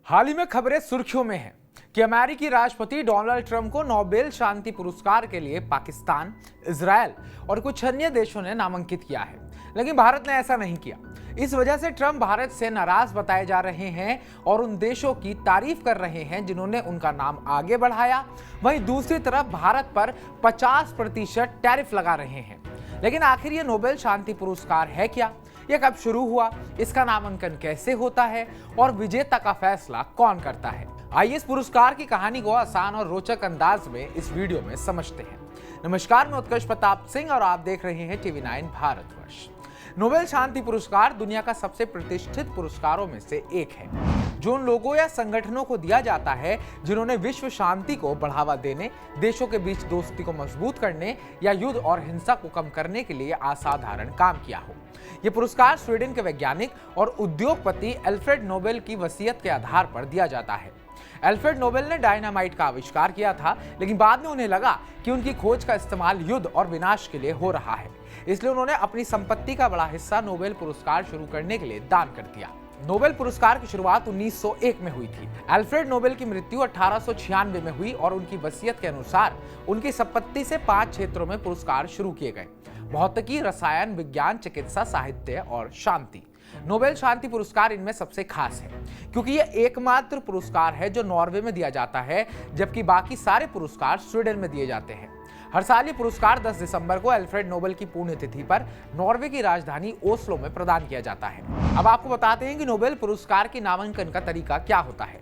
हाल ही में खबरें सुर्खियों में हैं कि अमेरिकी राष्ट्रपति डोनाल्ड ट्रंप को नोबेल शांति पुरस्कार के लिए पाकिस्तान, इजरायल और कुछ अन्य देशों ने नामांकित किया है, लेकिन भारत ने ऐसा नहीं किया। इस वजह से ट्रंप भारत से नाराज बताए जा रहे हैं और उन देशों की तारीफ कर रहे हैं जिन्होंने उनका नाम आगे बढ़ाया। वहीं दूसरी तरफ भारत पर 50% टैरिफ लगा रहे हैं। लेकिन आखिर ये नोबेल शांति पुरस्कार है क्या? यह कब शुरू हुआ, इसका नामांकन कैसे होता है और विजेता का फैसला कौन करता है? आइए इस पुरस्कार की कहानी को आसान और रोचक अंदाज में इस वीडियो में समझते हैं। नमस्कार, मैं उत्कर्ष प्रताप सिंह और आप देख रहे हैं TV9 भारतवर्ष। नोबेल शांति पुरस्कार दुनिया का सबसे प्रतिष्ठित पुरस्कारों में से एक है, जो उन लोगों या संगठनों को दिया जाता है जिन्होंने विश्व शांति को बढ़ावा देने, देशों के बीच दोस्ती को मजबूत करने या युद्ध और हिंसा को कम करने के लिए असाधारण काम किया हो। यह पुरस्कार स्वीडन के वैज्ञानिक और उद्योगपति अल्फ्रेड नोबेल की वसीयत के आधार पर दिया जाता है। अल्फ्रेड नोबेल ने डायनामाइट का आविष्कार किया था, लेकिन बाद में उन्हें लगा कि उनकी खोज का इस्तेमाल युद्ध और विनाश के लिए हो रहा है, इसलिए उन्होंने अपनी संपत्ति का बड़ा हिस्सा नोबेल पुरस्कार शुरू करने के लिए दान कर दिया। नोबेल पुरस्कार की शुरुआत 1901 में हुई थी। अल्फ्रेड नोबेल की मृत्यु 1896 में हुई और उनकी वसीयत के अनुसार उनकी संपत्ति से 5 क्षेत्रों में पुरस्कार शुरू किए गए: भौतिकी, रसायन विज्ञान, चिकित्सा, साहित्य और शांति। नोबेल शांति पुरस्कार इनमें सबसे खास है क्योंकि यह एकमात्र पुरस्कार है जो नॉर्वे में दिया जाता है, जबकि बाकी सारे पुरस्कार स्वीडन में दिए जाते हैं। हर साल ये पुरस्कार 10 दिसंबर को अल्फ्रेड नोबेल की पुण्यतिथि पर नॉर्वे की राजधानी ओस्लो में प्रदान किया जाता है। अब आपको बताते हैं कि नोबेल पुरस्कार के नामांकन का तरीका क्या होता है।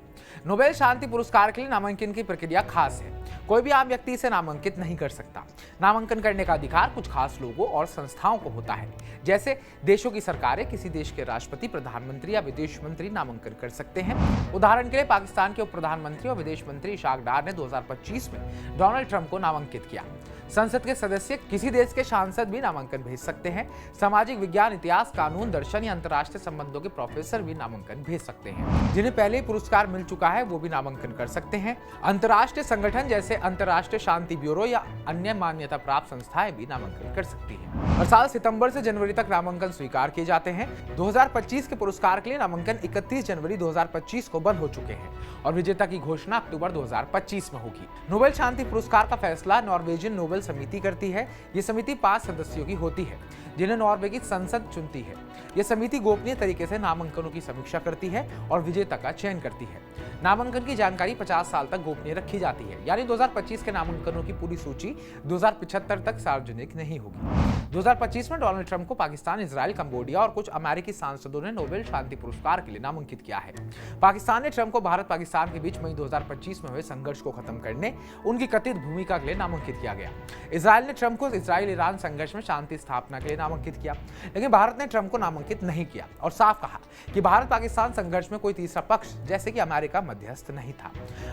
नोबेल शांति पुरस्कार के लिए नामांकन की प्रक्रिया खास है। कोई भी आम व्यक्ति इसे नामांकित नहीं कर सकता। नामांकन करने का अधिकार कुछ खास लोगों और संस्थाओं को होता है, जैसे देशों की सरकारें, किसी देश के राष्ट्रपति, प्रधानमंत्री या विदेश मंत्री नामांकन कर सकते हैं। उदाहरण के लिए पाकिस्तान के उप प्रधानमंत्री और विदेश मंत्री इशाक डार ने 2025 में डोनाल्ड ट्रंप को नामांकित किया। संसद के सदस्य, किसी देश के सांसद भी नामांकन भेज सकते हैं। सामाजिक विज्ञान, इतिहास, कानून, दर्शन या अंतर्राष्ट्रीय संबंधों के प्रोफेसर भी नामांकन भेज सकते हैं। जिन्हें पहले ही पुरस्कार मिल चुका है वो भी नामांकन कर सकते हैं। अंतर्राष्ट्रीय संगठन जैसे अंतर्राष्ट्रीय शांति ब्यूरो या अन्य मान्यता प्राप्त संस्थाएं भी नामांकन कर सकती हैं। हर साल सितंबर से जनवरी तक नामांकन स्वीकार किए जाते हैं। 2025 के पुरस्कार के लिए नामांकन 31 जनवरी 2025 को बंद हो चुके हैं और विजेता की घोषणा अक्टूबर 2025 में होगी। नोबेल शांति पुरस्कार का फैसला नॉर्वेजियन नोबेल समिति करती है। यह समिति 5 सदस्यों की होती है, जिन्हें नॉर्वे की संसद चुनती है। यह समिति गोपनीय तरीके से नामांकनों की समीक्षा करती है और विजेता का चयन करती है। नामांकन की जानकारी 50 साल तक गोपनीय रखी जाती है, यानी 2025 के नामांकनों की पूरी सूची 2075 तक सार्वजनिक नहीं होगी। 2025 में डोनाल्ड ट्रंप को पाकिस्तान, इजरायल, कंबोडिया और कुछ अमेरिकी सांसदों ने नोबेल शांति पुरस्कार के लिए नामांकित किया है। पाकिस्तान ने ट्रंप को भारत पाकिस्तान के बीच मई 2025 में हुए संघर्ष को खत्म करने उनकी कथित भूमिका के लिए नामांकित किया गया। इजरायल ने ट्रंप को इजरायल ईरान संघर्ष में शांति स्थापना के लिए नामांकित किया, लेकिन भारत ने ट्रंप को नामांकित नहीं किया और साफ कहा कि भारत पाकिस्तान संघर्ष में कोई तीसरा पक्ष जैसे कि अमेरिका मध्यस्थ नहीं था।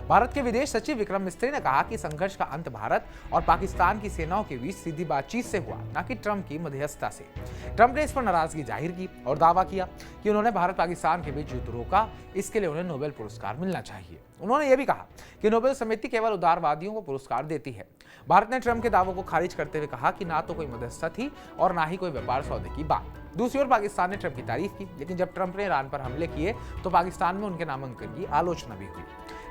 भारत के विदेश सचिव विक्रम मिस्त्री ने कहा कि संघर्ष का अंत भारत और पाकिस्तान की सेनाओं के बीच सीधी बातचीत से हुआ, न कि ट्रंप की मध्यस्थता से। ट्रंप ने इस पर नाराजगी जाहिर की और दावा किया कि उन्होंने भारत पाकिस्तान के बीच युद्ध रोका, इसके लिए उन्हें नोबेल पुरस्कार मिलना चाहिए। उन्होंने यह भी कहा कि नोबेल समिति केवल उदारवादियों को पुरस्कार देती है। भारत ने ट्रंप के दावों को खारिज करते हुए कहा कि ना तो कोई मध्यस्थता थी और ना ही कोई व्यापार सौदे की बात। दूसरी ओर पाकिस्तान ने ट्रंप की तारीफ की, लेकिन जब ट्रंप ने ईरान पर हमले किए तो पाकिस्तान में उनके नामांकन की आलोचना भी हुई।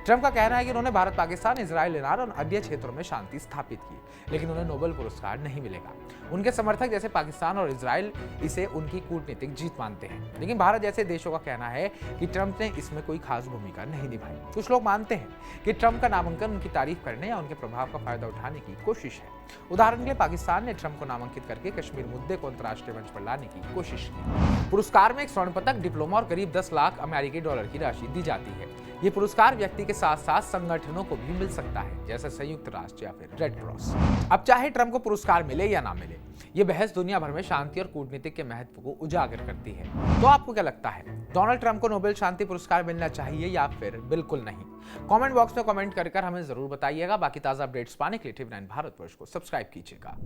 ट्रंप का कहना है कि उन्होंने भारत, पाकिस्तान, इजरायल, ईरान और अन्य क्षेत्रों में शांति स्थापित की, लेकिन उन्हें नोबेल पुरस्कार नहीं मिलेगा। उनके समर्थक जैसे पाकिस्तान और इजरायल इसे उनकी कूटनीतिक जीत मानते हैं, लेकिन भारत जैसे देशों का कहना है कि ट्रंप ने इसमें कोई खास भूमिका नहीं निभाई। कुछ लोग मानते हैं कि ट्रंप का नामांकन उनकी तारीफ करने या उनके प्रभाव का फायदा उठाने की कोशिश है। उदाहरण के लिए पाकिस्तान ने ट्रंप को नामांकित करके कश्मीर मुद्दे को अंतर्राष्ट्रीय मंच पर लाने की कोशिश की। पुरस्कार में एक स्वर्ण पदक, डिप्लोमा और करीब 10 लाख अमेरिकी डॉलर की राशि दी जाती है। ये पुरस्कार व्यक्ति के साथ साथ संगठनों को भी मिल सकता है, जैसे संयुक्त राष्ट्र या फिर रेड क्रॉस। अब चाहे ट्रंप को पुरस्कार मिले या ना मिले, ये बहस दुनिया भर में शांति और कूटनीतिक के महत्व को उजागर करती है। तो आपको क्या लगता है, डोनाल्ड ट्रंप को नोबेल शांति पुरस्कार मिलना चाहिए या फिर बिल्कुल नहीं? कमेंट बॉक्स में कमेंट कर हमें जरूर बताइएगा। बाकी ताजा अपडेट्स पाने के लिए TV9 भारतवर्ष को सब्सक्राइब कीजिएगा।